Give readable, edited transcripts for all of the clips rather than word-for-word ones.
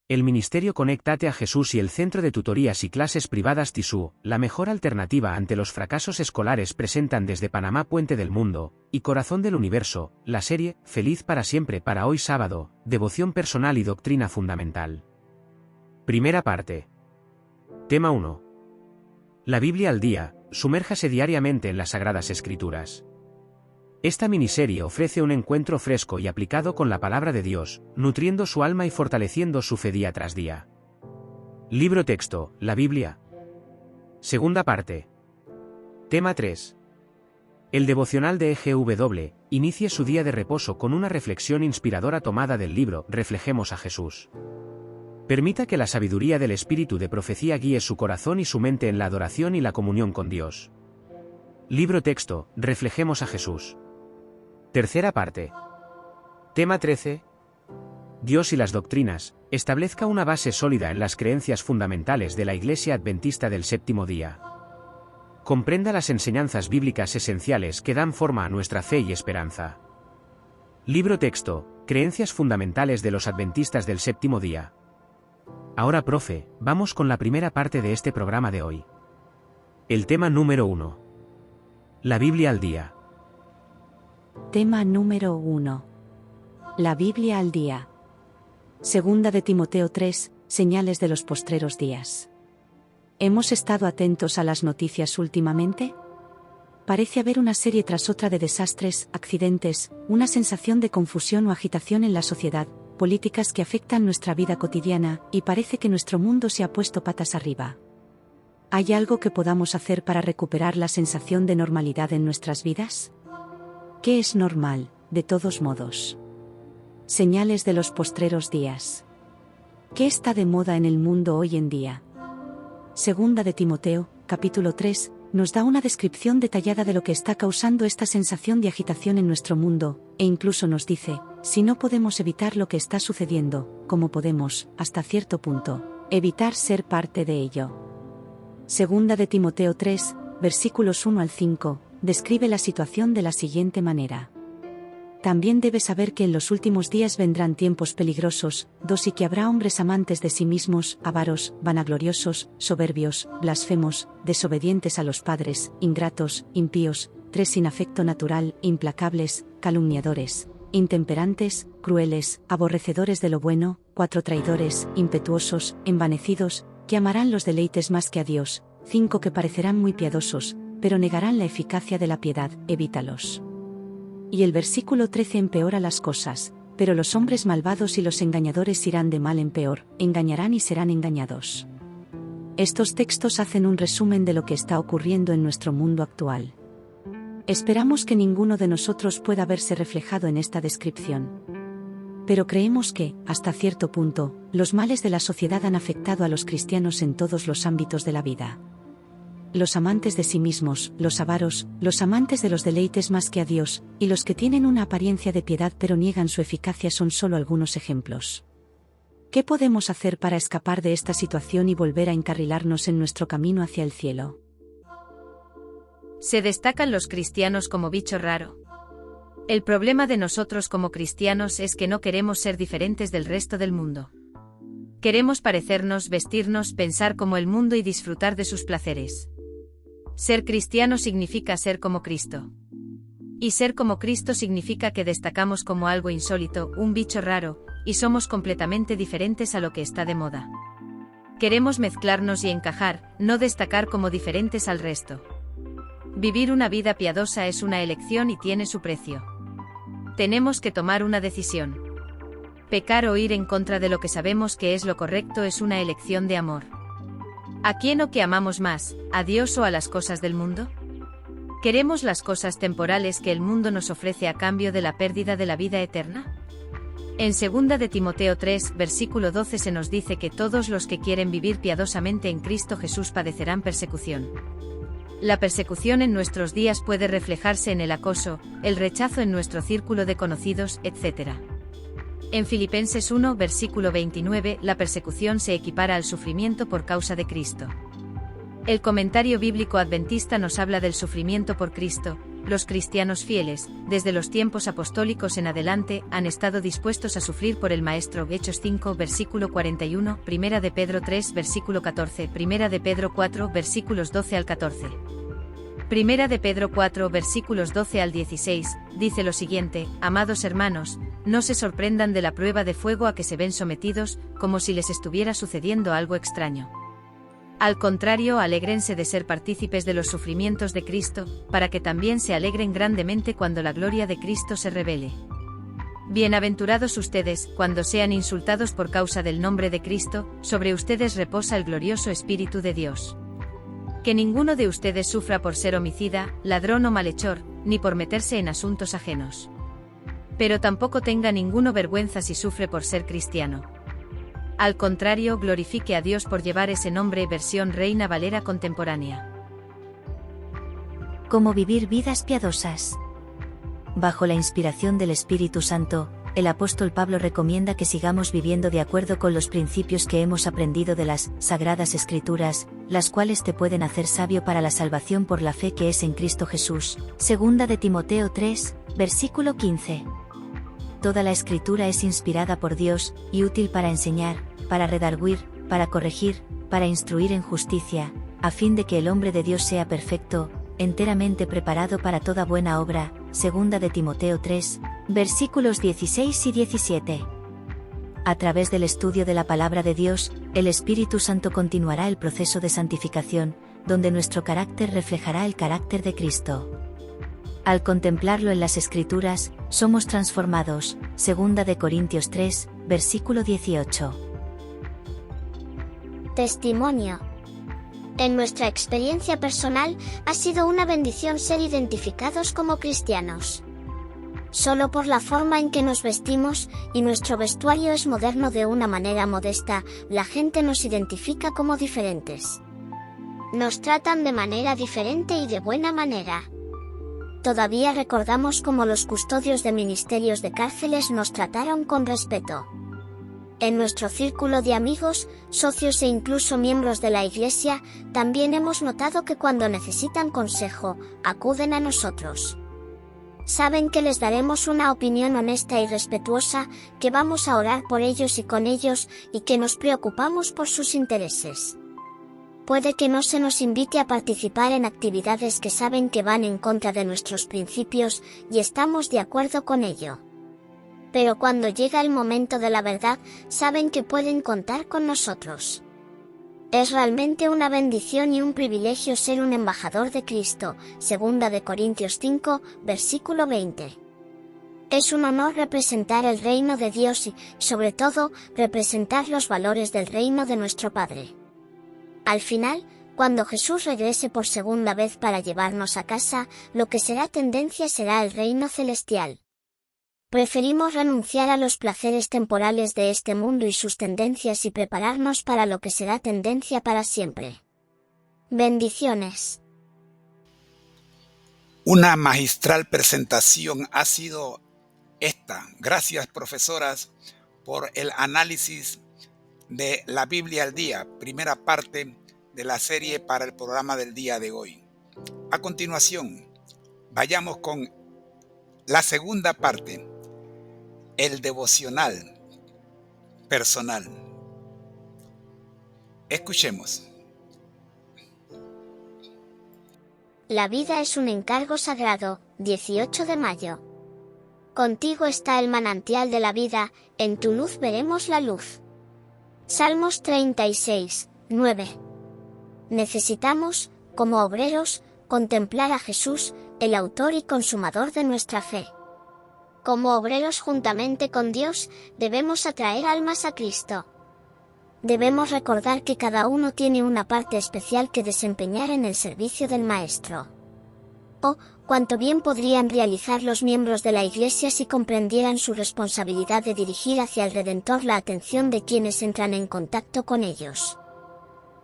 El Ministerio Conéctate a Jesús y el Centro de Tutorías y Clases Privadas TISU, la mejor alternativa ante los fracasos escolares, presentan desde Panamá, Puente del Mundo y Corazón del Universo, la serie Feliz para siempre para hoy sábado, devoción personal y doctrina fundamental. Primera parte. Tema 1. La Biblia al día, sumérjase diariamente en las Sagradas Escrituras. Esta miniserie ofrece un encuentro fresco y aplicado con la palabra de Dios, nutriendo su alma y fortaleciendo su fe día tras día. Libro texto, la Biblia. Segunda parte. Tema 3. El devocional de EGW, inicie su día de reposo con una reflexión inspiradora tomada del libro Reflejemos a Jesús. Permita que la sabiduría del Espíritu de profecía guíe su corazón y su mente en la adoración y la comunión con Dios. Libro texto, Reflejemos a Jesús. Tercera parte. Tema 13. Dios y las doctrinas, establezca una base sólida en las creencias fundamentales de la Iglesia Adventista del Séptimo Día. Comprenda las enseñanzas bíblicas esenciales que dan forma a nuestra fe y esperanza. Libro texto, Creencias fundamentales de los Adventistas del Séptimo Día. Ahora, profe, vamos con la primera parte de este programa de hoy. El tema número 1. La Biblia al día. Tema número 1. La Biblia al día. Segunda de Timoteo 3, señales de los postreros días. ¿Hemos estado atentos a las noticias últimamente? Parece haber una serie tras otra de desastres, accidentes, una sensación de confusión o agitación en la sociedad, políticas que afectan nuestra vida cotidiana, y parece que nuestro mundo se ha puesto patas arriba. ¿Hay algo que podamos hacer para recuperar la sensación de normalidad en nuestras vidas? ¿Qué es normal, de todos modos? Señales de los postreros días. ¿Qué está de moda en el mundo hoy en día? Segunda de Timoteo, capítulo 3, nos da una descripción detallada de lo que está causando esta sensación de agitación en nuestro mundo, e incluso nos dice, si no podemos evitar lo que está sucediendo, ¿cómo podemos, hasta cierto punto, evitar ser parte de ello? Segunda de Timoteo 3, versículos 1 al 5, describe la situación de la siguiente manera. También debes saber que en los últimos días vendrán tiempos peligrosos, y que habrá hombres amantes de sí mismos, avaros, vanagloriosos, soberbios, blasfemos, desobedientes a los padres, ingratos, impíos, sin afecto natural, implacables, calumniadores, intemperantes, crueles, aborrecedores de lo bueno, traidores, impetuosos, envanecidos, que amarán los deleites más que a Dios, que parecerán muy piadosos, pero negarán la eficacia de la piedad, evítalos. Y el versículo 13 empeora las cosas, pero los hombres malvados y los engañadores irán de mal en peor, engañarán y serán engañados. Estos textos hacen un resumen de lo que está ocurriendo en nuestro mundo actual. Esperamos que ninguno de nosotros pueda verse reflejado en esta descripción. Pero creemos que, hasta cierto punto, los males de la sociedad han afectado a los cristianos en todos los ámbitos de la vida. Los amantes de sí mismos, los avaros, los amantes de los deleites más que a Dios, y los que tienen una apariencia de piedad pero niegan su eficacia son solo algunos ejemplos. ¿Qué podemos hacer para escapar de esta situación y volver a encarrilarnos en nuestro camino hacia el cielo? Se destacan los cristianos como bicho raro. El problema de nosotros como cristianos es que no queremos ser diferentes del resto del mundo. Queremos parecernos, vestirnos, pensar como el mundo y disfrutar de sus placeres. Ser cristiano significa ser como Cristo. Y ser como Cristo significa que destacamos como algo insólito, un bicho raro, y somos completamente diferentes a lo que está de moda. Queremos mezclarnos y encajar, no destacar como diferentes al resto. Vivir una vida piadosa es una elección y tiene su precio. Tenemos que tomar una decisión. Pecar o ir en contra de lo que sabemos que es lo correcto es una elección de amor. ¿A quién o qué amamos más, a Dios o a las cosas del mundo? ¿Queremos las cosas temporales que el mundo nos ofrece a cambio de la pérdida de la vida eterna? En 2 de Timoteo 3, versículo 12 se nos dice que todos los que quieren vivir piadosamente en Cristo Jesús padecerán persecución. La persecución en nuestros días puede reflejarse en el acoso, el rechazo en nuestro círculo de conocidos, etc. En Filipenses 1, versículo 29, la persecución se equipara al sufrimiento por causa de Cristo. El comentario bíblico adventista nos habla del sufrimiento por Cristo, los cristianos fieles, desde los tiempos apostólicos en adelante, han estado dispuestos a sufrir por el Maestro. Hechos 5, versículo 41, Primera de Pedro 3, versículo 14, Primera de Pedro 4, versículos 12 al 14. Primera de Pedro 4, versículos 12 al 16, dice lo siguiente: amados hermanos, no se sorprendan de la prueba de fuego a que se ven sometidos, como si les estuviera sucediendo algo extraño. Al contrario, alégrense de ser partícipes de los sufrimientos de Cristo, para que también se alegren grandemente cuando la gloria de Cristo se revele. Bienaventurados ustedes, cuando sean insultados por causa del nombre de Cristo, sobre ustedes reposa el glorioso Espíritu de Dios. Que ninguno de ustedes sufra por ser homicida, ladrón o malhechor, ni por meterse en asuntos ajenos. Pero tampoco tenga ninguno vergüenza si sufre por ser cristiano. Al contrario, glorifique a Dios por llevar ese nombre. Versión Reina Valera contemporánea. Cómo vivir vidas piadosas. Bajo la inspiración del Espíritu Santo, el apóstol Pablo recomienda que sigamos viviendo de acuerdo con los principios que hemos aprendido de las Sagradas Escrituras, las cuales te pueden hacer sabio para la salvación por la fe que es en Cristo Jesús. Segunda de Timoteo 3, versículo 15. Toda la Escritura es inspirada por Dios, y útil para enseñar, para redarguir, para corregir, para instruir en justicia, a fin de que el hombre de Dios sea perfecto, enteramente preparado para toda buena obra. Segunda de Timoteo 3, versículos 16 y 17. A través del estudio de la palabra de Dios, el Espíritu Santo continuará el proceso de santificación, donde nuestro carácter reflejará el carácter de Cristo. Al contemplarlo en las Escrituras, somos transformados. Segunda de Corintios 3, versículo 18. Testimonio. En nuestra experiencia personal, ha sido una bendición ser identificados como cristianos. Solo por la forma en que nos vestimos, y nuestro vestuario es moderno de una manera modesta, la gente nos identifica como diferentes. Nos tratan de manera diferente y de buena manera. Todavía recordamos cómo los custodios de ministerios de cárceles nos trataron con respeto. En nuestro círculo de amigos, socios e incluso miembros de la Iglesia, también hemos notado que cuando necesitan consejo, acuden a nosotros. Saben que les daremos una opinión honesta y respetuosa, que vamos a orar por ellos y con ellos, y que nos preocupamos por sus intereses. Puede que no se nos invite a participar en actividades que saben que van en contra de nuestros principios, y estamos de acuerdo con ello. Pero cuando llega el momento de la verdad, saben que pueden contar con nosotros. Es realmente una bendición y un privilegio ser un embajador de Cristo. Segunda de Corintios 5, versículo 20. Es un honor representar el reino de Dios y, sobre todo, representar los valores del reino de nuestro Padre. Al final, cuando Jesús regrese por segunda vez para llevarnos a casa, lo que será tendencia será el reino celestial. Preferimos renunciar a los placeres temporales de este mundo y sus tendencias y prepararnos para lo que será tendencia para siempre. Bendiciones. Una magistral presentación ha sido esta. Gracias, profesoras, por el análisis de la Biblia al día, primera parte de la serie para el programa del día de hoy. A continuación, vayamos con la segunda parte, el devocional personal. Escuchemos. La vida es un encargo sagrado. 18 de mayo. Contigo está el manantial de la vida, en tu luz veremos la luz. Salmos 36, 9. Necesitamos, como obreros, contemplar a Jesús, el autor y consumador de nuestra fe. Como obreros juntamente con Dios, debemos atraer almas a Cristo. Debemos recordar que cada uno tiene una parte especial que desempeñar en el servicio del Maestro. Oh, cuánto bien podrían realizar los miembros de la Iglesia si comprendieran su responsabilidad de dirigir hacia el Redentor la atención de quienes entran en contacto con ellos.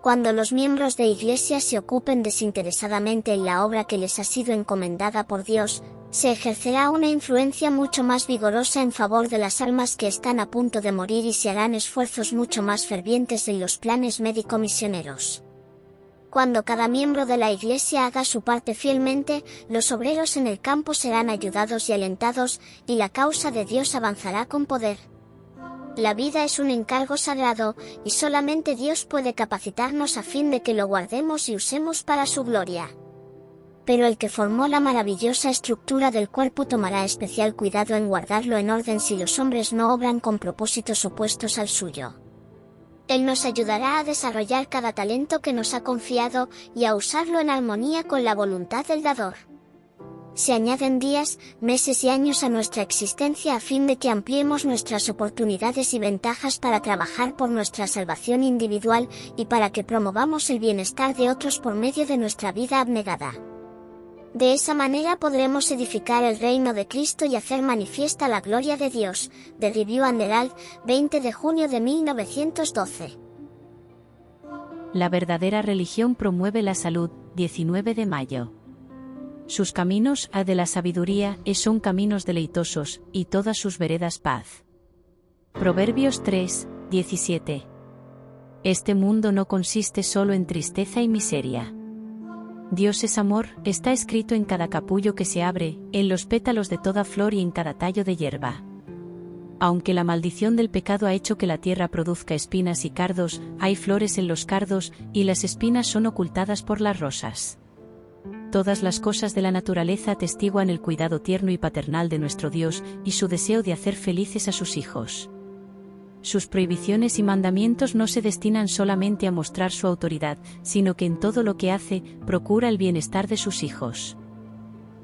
Cuando los miembros de Iglesia se ocupen desinteresadamente en la obra que les ha sido encomendada por Dios, se ejercerá una influencia mucho más vigorosa en favor de las almas que están a punto de morir y se harán esfuerzos mucho más fervientes en los planes médico-misioneros. Cuando cada miembro de la Iglesia haga su parte fielmente, los obreros en el campo serán ayudados y alentados, y la causa de Dios avanzará con poder. La vida es un encargo sagrado, y solamente Dios puede capacitarnos a fin de que lo guardemos y usemos para su gloria. Pero el que formó la maravillosa estructura del cuerpo tomará especial cuidado en guardarlo en orden si los hombres no obran con propósitos opuestos al suyo. Él nos ayudará a desarrollar cada talento que nos ha confiado y a usarlo en armonía con la voluntad del dador. Se añaden días, meses y años a nuestra existencia a fin de que ampliemos nuestras oportunidades y ventajas para trabajar por nuestra salvación individual y para que promovamos el bienestar de otros por medio de nuestra vida abnegada. De esa manera podremos edificar el reino de Cristo y hacer manifiesta la gloria de Dios. The Review and Herald, 20 de junio de 1912. La verdadera religión promueve la salud, 19 de mayo. Sus caminos, de la sabiduría, son caminos deleitosos, y todas sus veredas paz. Proverbios 3, 17. Este mundo no consiste solo en tristeza y miseria. Dios es amor, está escrito en cada capullo que se abre, en los pétalos de toda flor y en cada tallo de hierba. Aunque la maldición del pecado ha hecho que la tierra produzca espinas y cardos, hay flores en los cardos, y las espinas son ocultadas por las rosas. Todas las cosas de la naturaleza atestiguan el cuidado tierno y paternal de nuestro Dios, y su deseo de hacer felices a sus hijos. Sus prohibiciones y mandamientos no se destinan solamente a mostrar su autoridad, sino que en todo lo que hace, procura el bienestar de sus hijos.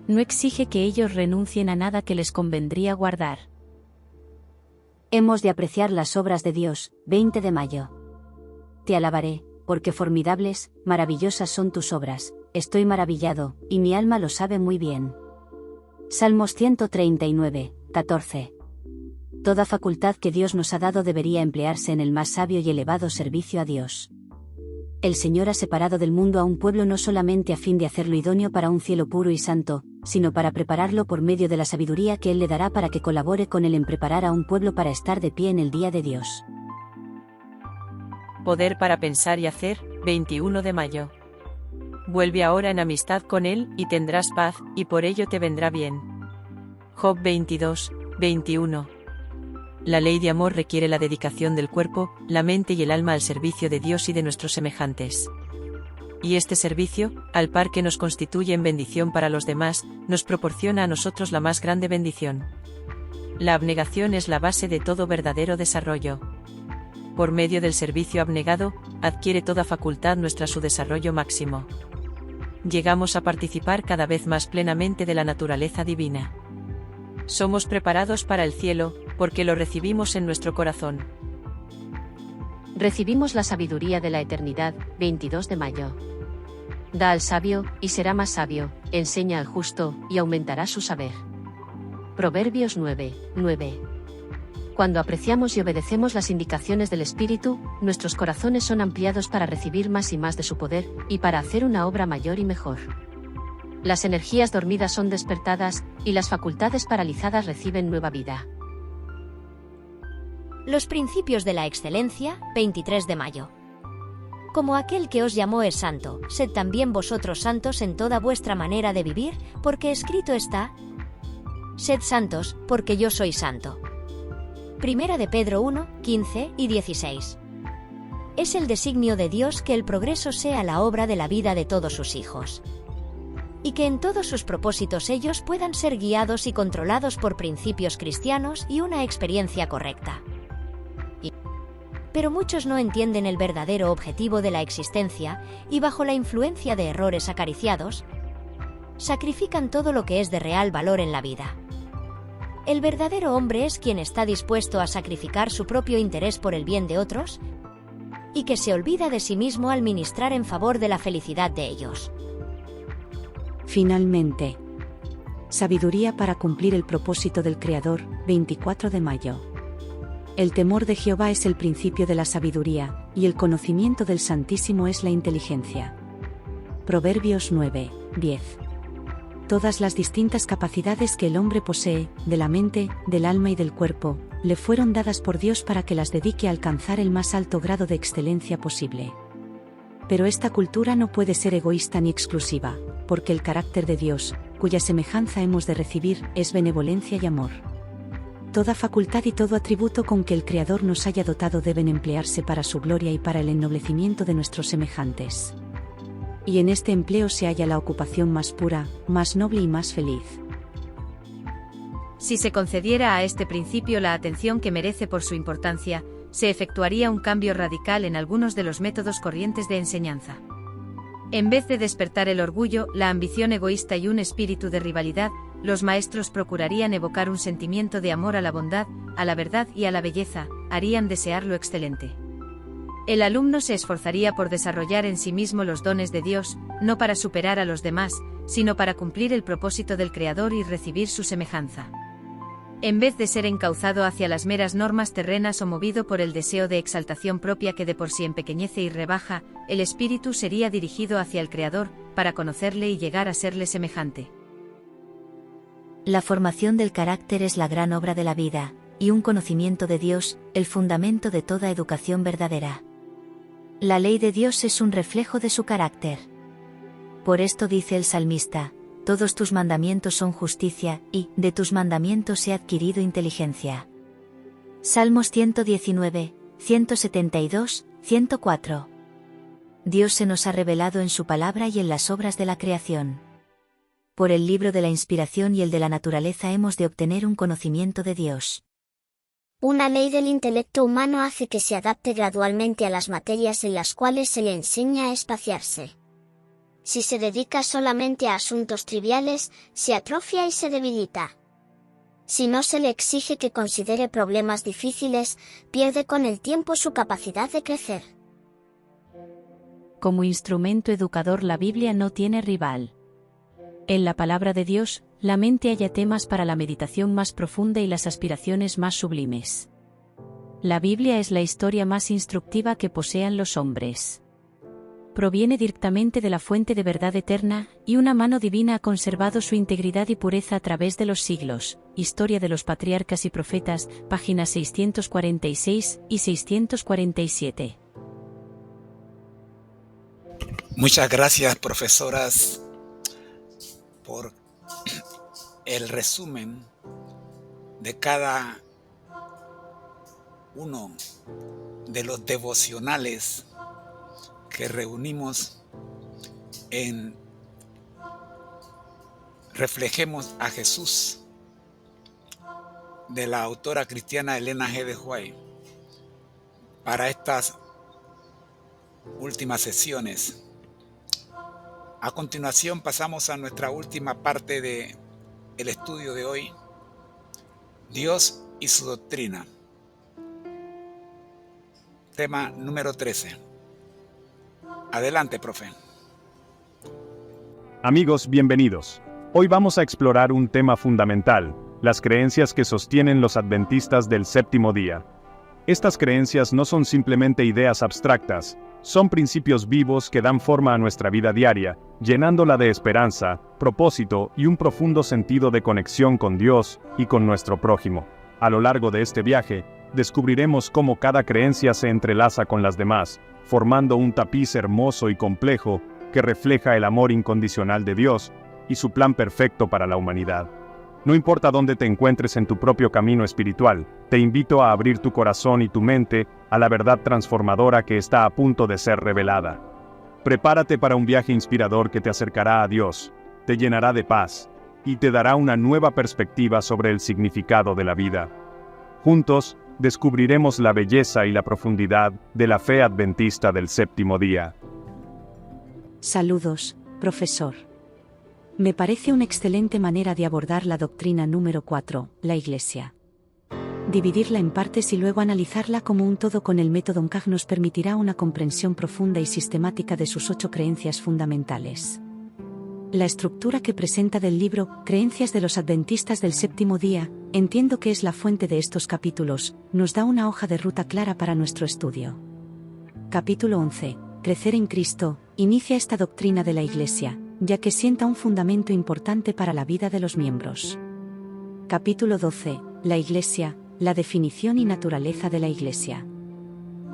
No exige que ellos renuncien a nada que les convendría guardar. Hemos de apreciar las obras de Dios, 20 de mayo. Te alabaré, porque formidables, maravillosas son tus obras, estoy maravillado, y mi alma lo sabe muy bien. Salmos 139, 14. Toda facultad que Dios nos ha dado debería emplearse en el más sabio y elevado servicio a Dios. El Señor ha separado del mundo a un pueblo no solamente a fin de hacerlo idóneo para un cielo puro y santo, sino para prepararlo por medio de la sabiduría que Él le dará para que colabore con Él en preparar a un pueblo para estar de pie en el día de Dios. Poder para pensar y hacer, 21 de mayo. Vuelve ahora en amistad con Él, y tendrás paz, y por ello te vendrá bien. Job 22, 21. La ley de amor requiere la dedicación del cuerpo, la mente y el alma al servicio de Dios y de nuestros semejantes. Y este servicio, al par que nos constituye en bendición para los demás, nos proporciona a nosotros la más grande bendición. La abnegación es la base de todo verdadero desarrollo. Por medio del servicio abnegado, adquiere toda facultad nuestra su desarrollo máximo. Llegamos a participar cada vez más plenamente de la naturaleza divina. Somos preparados para el cielo, porque lo recibimos en nuestro corazón. Recibimos la sabiduría de la eternidad, 22 de mayo. Da al sabio, y será más sabio, enseña al justo, y aumentará su saber. Proverbios 9, 9. Cuando apreciamos y obedecemos las indicaciones del Espíritu, nuestros corazones son ampliados para recibir más y más de su poder, y para hacer una obra mayor y mejor. Las energías dormidas son despertadas, y las facultades paralizadas reciben nueva vida. Los principios de la excelencia, 23 de mayo. Como aquel que os llamó es santo, sed también vosotros santos en toda vuestra manera de vivir, porque escrito está: sed santos, porque yo soy santo. Primera de Pedro 1, 15 y 16. Es el designio de Dios que el progreso sea la obra de la vida de todos sus hijos, y que en todos sus propósitos ellos puedan ser guiados y controlados por principios cristianos y una experiencia correcta. Pero muchos no entienden el verdadero objetivo de la existencia, y bajo la influencia de errores acariciados, sacrifican todo lo que es de real valor en la vida. El verdadero hombre es quien está dispuesto a sacrificar su propio interés por el bien de otros, y que se olvida de sí mismo al ministrar en favor de la felicidad de ellos. Finalmente, sabiduría para cumplir el propósito del Creador, 24 de mayo. El temor de Jehová es el principio de la sabiduría, y el conocimiento del Santísimo es la inteligencia. Proverbios 9, 10. Todas las distintas capacidades que el hombre posee, de la mente, del alma y del cuerpo, le fueron dadas por Dios para que las dedique a alcanzar el más alto grado de excelencia posible. Pero esta cultura no puede ser egoísta ni exclusiva, porque el carácter de Dios, cuya semejanza hemos de recibir, es benevolencia y amor. Toda facultad y todo atributo con que el Creador nos haya dotado deben emplearse para su gloria y para el ennoblecimiento de nuestros semejantes. Y en este empleo se halla la ocupación más pura, más noble y más feliz. Si se concediera a este principio la atención que merece por su importancia, se efectuaría un cambio radical en algunos de los métodos corrientes de enseñanza. En vez de despertar el orgullo, la ambición egoísta y un espíritu de rivalidad, los maestros procurarían evocar un sentimiento de amor a la bondad, a la verdad y a la belleza, harían desear lo excelente. El alumno se esforzaría por desarrollar en sí mismo los dones de Dios, no para superar a los demás, sino para cumplir el propósito del Creador y recibir su semejanza. En vez de ser encauzado hacia las meras normas terrenas o movido por el deseo de exaltación propia que de por sí empequeñece y rebaja, el espíritu sería dirigido hacia el Creador, para conocerle y llegar a serle semejante. La formación del carácter es la gran obra de la vida, y un conocimiento de Dios, el fundamento de toda educación verdadera. La ley de Dios es un reflejo de su carácter. Por esto dice el salmista: todos tus mandamientos son justicia, y de tus mandamientos he adquirido inteligencia. Salmos 119, 172, 104. Dios se nos ha revelado en su palabra y en las obras de la creación. Por el libro de la inspiración y el de la naturaleza hemos de obtener un conocimiento de Dios. Una ley del intelecto humano hace que se adapte gradualmente a las materias en las cuales se le enseña a espaciarse. Si se dedica solamente a asuntos triviales, se atrofia y se debilita. Si no se le exige que considere problemas difíciles, pierde con el tiempo su capacidad de crecer. Como instrumento educador, la Biblia no tiene rival. En la palabra de Dios, la mente halla temas para la meditación más profunda y las aspiraciones más sublimes. La Biblia es la historia más instructiva que posean los hombres. Proviene directamente de la fuente de verdad eterna, y una mano divina ha conservado su integridad y pureza a través de los siglos. Historia de los Patriarcas y Profetas, páginas 646 y 647. Muchas gracias, profesoras, por el resumen de cada uno de los devocionales que reunimos en Reflejemos a Jesús, de la autora cristiana Elena G. de White, para estas últimas sesiones. A continuación pasamos a nuestra última parte del estudio de hoy: Dios y su doctrina. Tema número 13. Adelante, profe. Amigos, bienvenidos. Hoy vamos a explorar un tema fundamental: las creencias que sostienen los adventistas del séptimo día. Estas creencias no son simplemente ideas abstractas, son principios vivos que dan forma a nuestra vida diaria, llenándola de esperanza, propósito y un profundo sentido de conexión con Dios y con nuestro prójimo. A lo largo de este viaje, descubriremos cómo cada creencia se entrelaza con las demás, formando un tapiz hermoso y complejo que refleja el amor incondicional de Dios y su plan perfecto para la humanidad. No importa dónde te encuentres en tu propio camino espiritual, te invito a abrir tu corazón y tu mente a la verdad transformadora que está a punto de ser revelada. Prepárate para un viaje inspirador que te acercará a Dios, te llenará de paz y te dará una nueva perspectiva sobre el significado de la vida. Juntos, descubriremos la belleza y la profundidad de la fe adventista del séptimo día. Saludos, profesor. Me parece una excelente manera de abordar la doctrina número 4, la Iglesia. Dividirla en partes y luego analizarla como un todo con el método MCAG nos permitirá una comprensión profunda y sistemática de sus 8 creencias fundamentales. La estructura que presenta del libro Creencias de los Adventistas del Séptimo Día, entiendo que es la fuente de estos capítulos, nos da una hoja de ruta clara para nuestro estudio. Capítulo 11. Crecer en Cristo, inicia esta doctrina de la Iglesia, ya que sienta un fundamento importante para la vida de los miembros. Capítulo 12. La Iglesia, la definición y naturaleza de la Iglesia.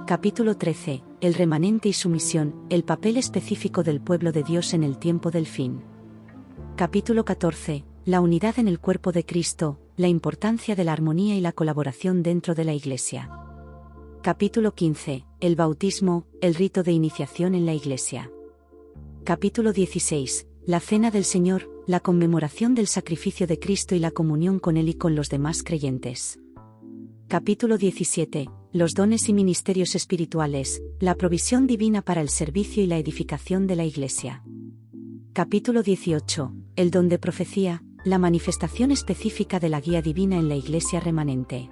Capítulo 13. El remanente y su misión, el papel específico del pueblo de Dios en el tiempo del fin. Capítulo 14. La unidad en el cuerpo de Cristo, la importancia de la armonía y la colaboración dentro de la Iglesia. Capítulo 15. El bautismo, el rito de iniciación en la Iglesia. Capítulo 16. La Cena del Señor, la conmemoración del sacrificio de Cristo y la comunión con Él y con los demás creyentes. Capítulo 17. Los dones y ministerios espirituales, la provisión divina para el servicio y la edificación de la Iglesia. Capítulo 18. El don de profecía, la manifestación específica de la guía divina en la Iglesia remanente.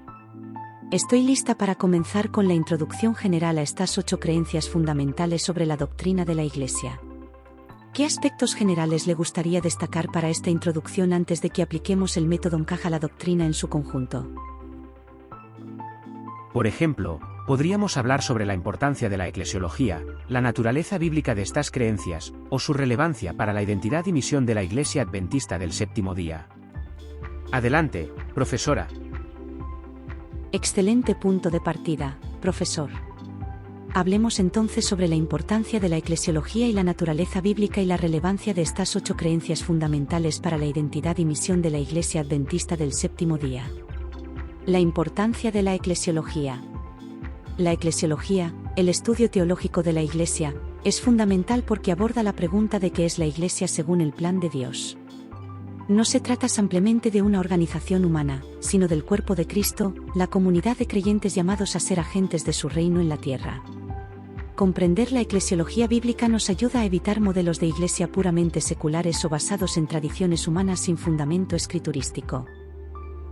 Estoy lista para comenzar con la introducción general a estas 8 creencias fundamentales sobre la doctrina de la Iglesia. ¿Qué aspectos generales le gustaría destacar para esta introducción antes de que apliquemos el método MCAJ a la doctrina en su conjunto? Por ejemplo, podríamos hablar sobre la importancia de la eclesiología, la naturaleza bíblica de estas creencias, o su relevancia para la identidad y misión de la Iglesia Adventista del Séptimo Día. Adelante, profesora. Excelente punto de partida, profesor. Hablemos entonces sobre la importancia de la eclesiología y la naturaleza bíblica y la relevancia de estas 8 creencias fundamentales para la identidad y misión de la Iglesia Adventista del Séptimo Día. La importancia de la eclesiología. La eclesiología, el estudio teológico de la Iglesia, es fundamental porque aborda la pregunta de qué es la Iglesia según el plan de Dios. No se trata simplemente de una organización humana, sino del cuerpo de Cristo, la comunidad de creyentes llamados a ser agentes de su reino en la tierra. Comprender la eclesiología bíblica nos ayuda a evitar modelos de iglesia puramente seculares o basados en tradiciones humanas sin fundamento escriturístico.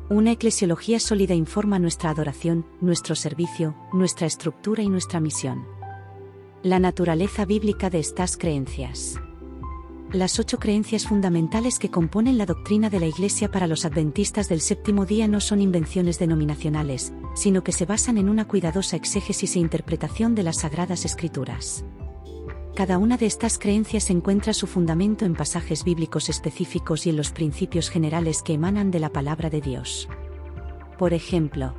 Una eclesiología sólida informa nuestra adoración, nuestro servicio, nuestra estructura y nuestra misión. La naturaleza bíblica de estas creencias. Las 8 creencias fundamentales que componen la doctrina de la Iglesia para los adventistas del Séptimo Día no son invenciones denominacionales, sino que se basan en una cuidadosa exégesis e interpretación de las Sagradas Escrituras. Cada una de estas creencias encuentra su fundamento en pasajes bíblicos específicos y en los principios generales que emanan de la palabra de Dios. Por ejemplo,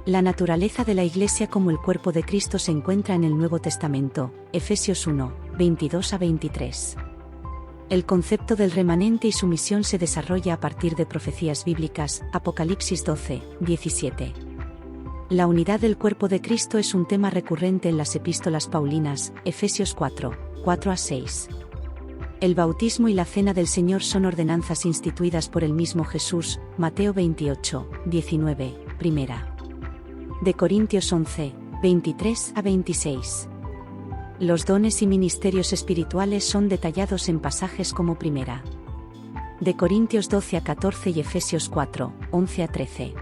la naturaleza de la Iglesia como el cuerpo de Cristo se encuentra en el Nuevo Testamento, Efesios 1, 22 a 23. El concepto del remanente y su misión se desarrolla a partir de profecías bíblicas, Apocalipsis 12, 17. La unidad del cuerpo de Cristo es un tema recurrente en las epístolas paulinas, Efesios 4, 4 a 6. El bautismo y la cena del Señor son ordenanzas instituidas por el mismo Jesús, Mateo 28, 19, primera. De Corintios 11, 23 a 26. Los dones y ministerios espirituales son detallados en pasajes como primera. De Corintios 12 a 14 y Efesios 4, 11 a 13.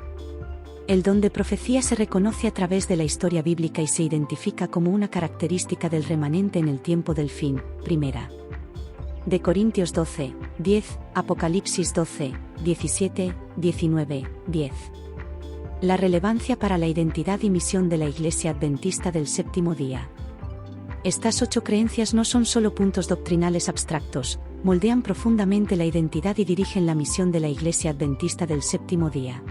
El don de profecía se reconoce a través de la historia bíblica y se identifica como una característica del remanente en el tiempo del fin, primera. De Corintios 12, 10, Apocalipsis 12, 17, 19, 10. La relevancia para la identidad y misión de la Iglesia Adventista del Séptimo Día. Estas 8 creencias no son solo puntos doctrinales abstractos, moldean profundamente la identidad y dirigen la misión de la Iglesia Adventista del Séptimo Día.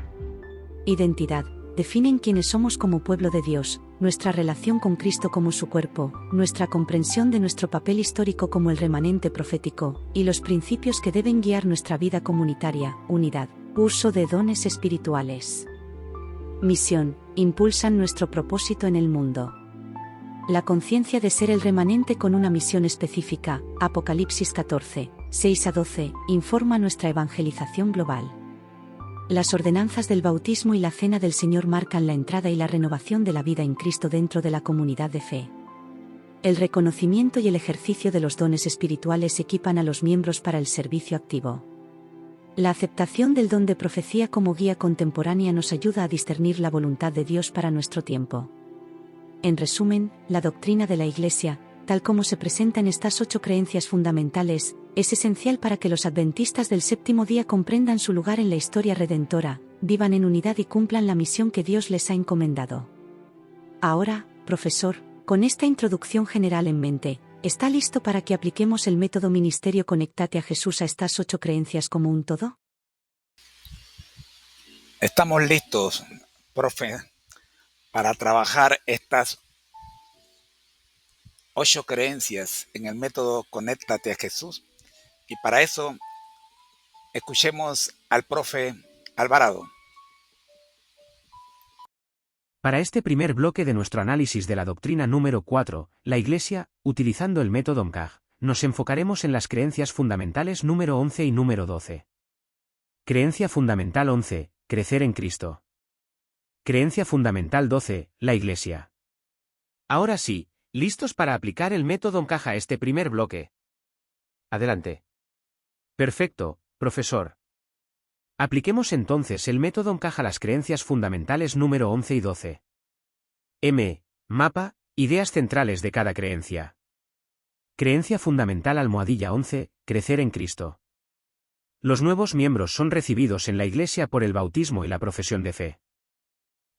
Identidad. Definen quiénes somos como pueblo de Dios, nuestra relación con Cristo como su cuerpo, nuestra comprensión de nuestro papel histórico como el remanente profético, y los principios que deben guiar nuestra vida comunitaria, unidad, uso de dones espirituales. Misión. Impulsan nuestro propósito en el mundo. La conciencia de ser el remanente con una misión específica, Apocalipsis 14, 6 a 12, informa nuestra evangelización global. Las ordenanzas del bautismo y la cena del Señor marcan la entrada y la renovación de la vida en Cristo dentro de la comunidad de fe. El reconocimiento y el ejercicio de los dones espirituales equipan a los miembros para el servicio activo. La aceptación del don de profecía como guía contemporánea nos ayuda a discernir la voluntad de Dios para nuestro tiempo. En resumen, la doctrina de la Iglesia, tal como se presenta en estas 8 creencias fundamentales, es esencial para que los adventistas del Séptimo Día comprendan su lugar en la historia redentora, vivan en unidad y cumplan la misión que Dios les ha encomendado. Ahora, profesor, con esta introducción general en mente, ¿está listo para que apliquemos el método Ministerio Conectate a Jesús a estas 8 creencias como un todo? Estamos listos, profe, para trabajar estas 8 creencias en el método Conéctate a Jesús. Y para eso, escuchemos al profe Alvarado. Para este primer bloque de nuestro análisis de la doctrina número 4, la Iglesia, utilizando el método MCAG, nos enfocaremos en las creencias fundamentales número 11 y número 12. Creencia fundamental 11, crecer en Cristo. Creencia fundamental 12, la Iglesia. Ahora sí, ¿listos para aplicar el método MCAG a este primer bloque? Adelante. Perfecto, profesor. Apliquemos entonces el método MCAG a las creencias fundamentales número 11 y 12. Mapa, ideas centrales de cada creencia. Creencia fundamental almohadilla 11, crecer en Cristo. Los nuevos miembros son recibidos en la Iglesia por el bautismo y la profesión de fe.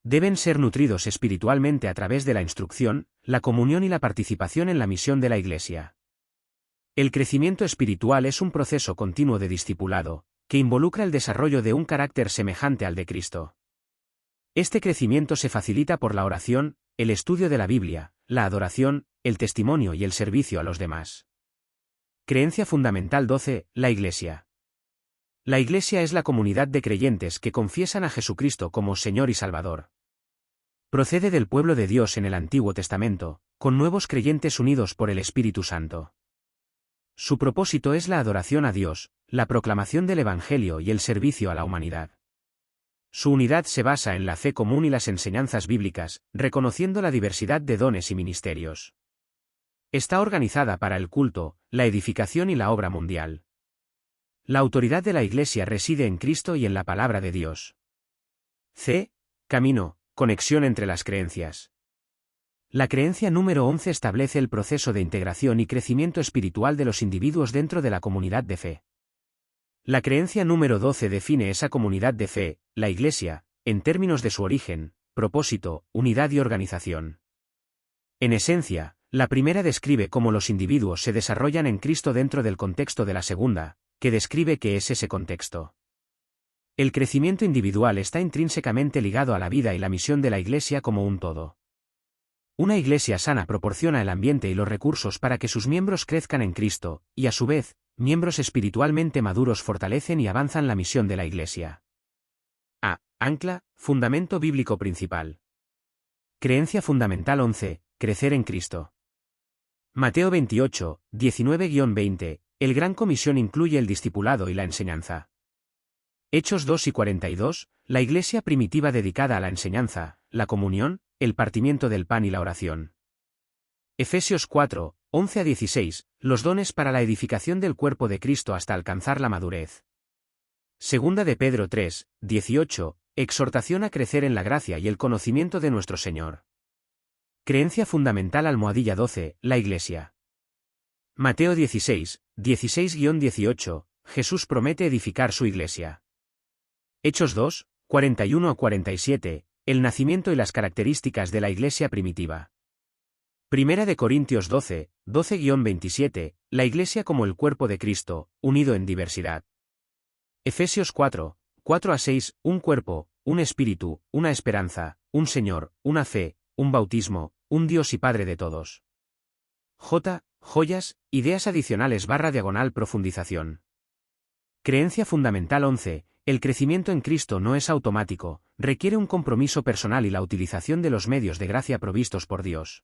Deben ser nutridos espiritualmente a través de la instrucción, la comunión y la participación en la misión de la Iglesia. El crecimiento espiritual es un proceso continuo de discipulado, que involucra el desarrollo de un carácter semejante al de Cristo. Este crecimiento se facilita por la oración, el estudio de la Biblia, la adoración, el testimonio y el servicio a los demás. Creencia fundamental 12, la Iglesia. La Iglesia es la comunidad de creyentes que confiesan a Jesucristo como Señor y Salvador. Procede del pueblo de Dios en el Antiguo Testamento, con nuevos creyentes unidos por el Espíritu Santo. Su propósito es la adoración a Dios, la proclamación del Evangelio y el servicio a la humanidad. Su unidad se basa en la fe común y las enseñanzas bíblicas, reconociendo la diversidad de dones y ministerios. Está organizada para el culto, la edificación y la obra mundial. La autoridad de la Iglesia reside en Cristo y en la palabra de Dios. Camino, conexión entre las creencias. La creencia número 11 establece el proceso de integración y crecimiento espiritual de los individuos dentro de la comunidad de fe. La creencia número 12 define esa comunidad de fe, la Iglesia, en términos de su origen, propósito, unidad y organización. En esencia, la primera describe cómo los individuos se desarrollan en Cristo dentro del contexto de la segunda, que describe qué es ese contexto. El crecimiento individual está intrínsecamente ligado a la vida y la misión de la Iglesia como un todo. Una Iglesia sana proporciona el ambiente y los recursos para que sus miembros crezcan en Cristo, y a su vez, miembros espiritualmente maduros fortalecen y avanzan la misión de la Iglesia. Ancla, fundamento bíblico principal. Creencia fundamental 11, crecer en Cristo. Mateo 28, 19-20, el Gran Comisión incluye el discipulado y la enseñanza. Hechos 2 y 42, la Iglesia primitiva dedicada a la enseñanza, la comunión, el partimiento del pan y la oración. Efesios 4, 11-16, los dones para la edificación del cuerpo de Cristo hasta alcanzar la madurez. Segunda de Pedro 3, 18, exhortación a crecer en la gracia y el conocimiento de nuestro Señor. Creencia fundamental almohadilla 12, la Iglesia. Mateo 16, 16-18, Jesús promete edificar su Iglesia. Hechos 2, 41-47, el nacimiento y las características de la Iglesia primitiva. Primera de Corintios 12, 12-27, la Iglesia como el cuerpo de Cristo, unido en diversidad. Efesios 4, 4-6, un cuerpo, un espíritu, una esperanza, un Señor, una fe, un bautismo, un Dios y Padre de todos. Joyas, ideas adicionales / profundización. Creencia fundamental 11, el crecimiento en Cristo no es automático, requiere un compromiso personal y la utilización de los medios de gracia provistos por Dios.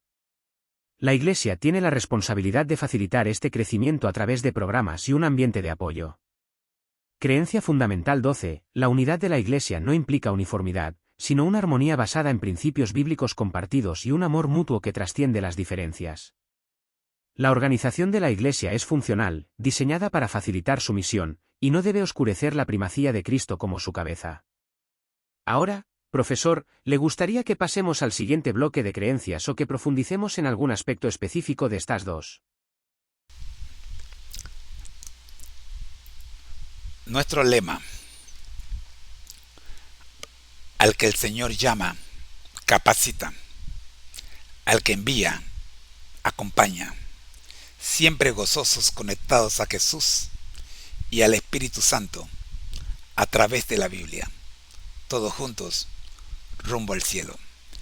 La Iglesia tiene la responsabilidad de facilitar este crecimiento a través de programas y un ambiente de apoyo. Creencia fundamental 12, la unidad de la Iglesia no implica uniformidad, sino una armonía basada en principios bíblicos compartidos y un amor mutuo que trasciende las diferencias. La organización de la Iglesia es funcional, diseñada para facilitar su misión, y no debe oscurecer la primacía de Cristo como su cabeza. Ahora, profesor, ¿le gustaría que pasemos al siguiente bloque de creencias o que profundicemos en algún aspecto específico de estas dos? Nuestro lema: al que el Señor llama, capacita; al que envía, acompaña. Siempre gozosos conectados a Jesús y al Espíritu Santo a través de la Biblia. Todos juntos, rumbo al cielo.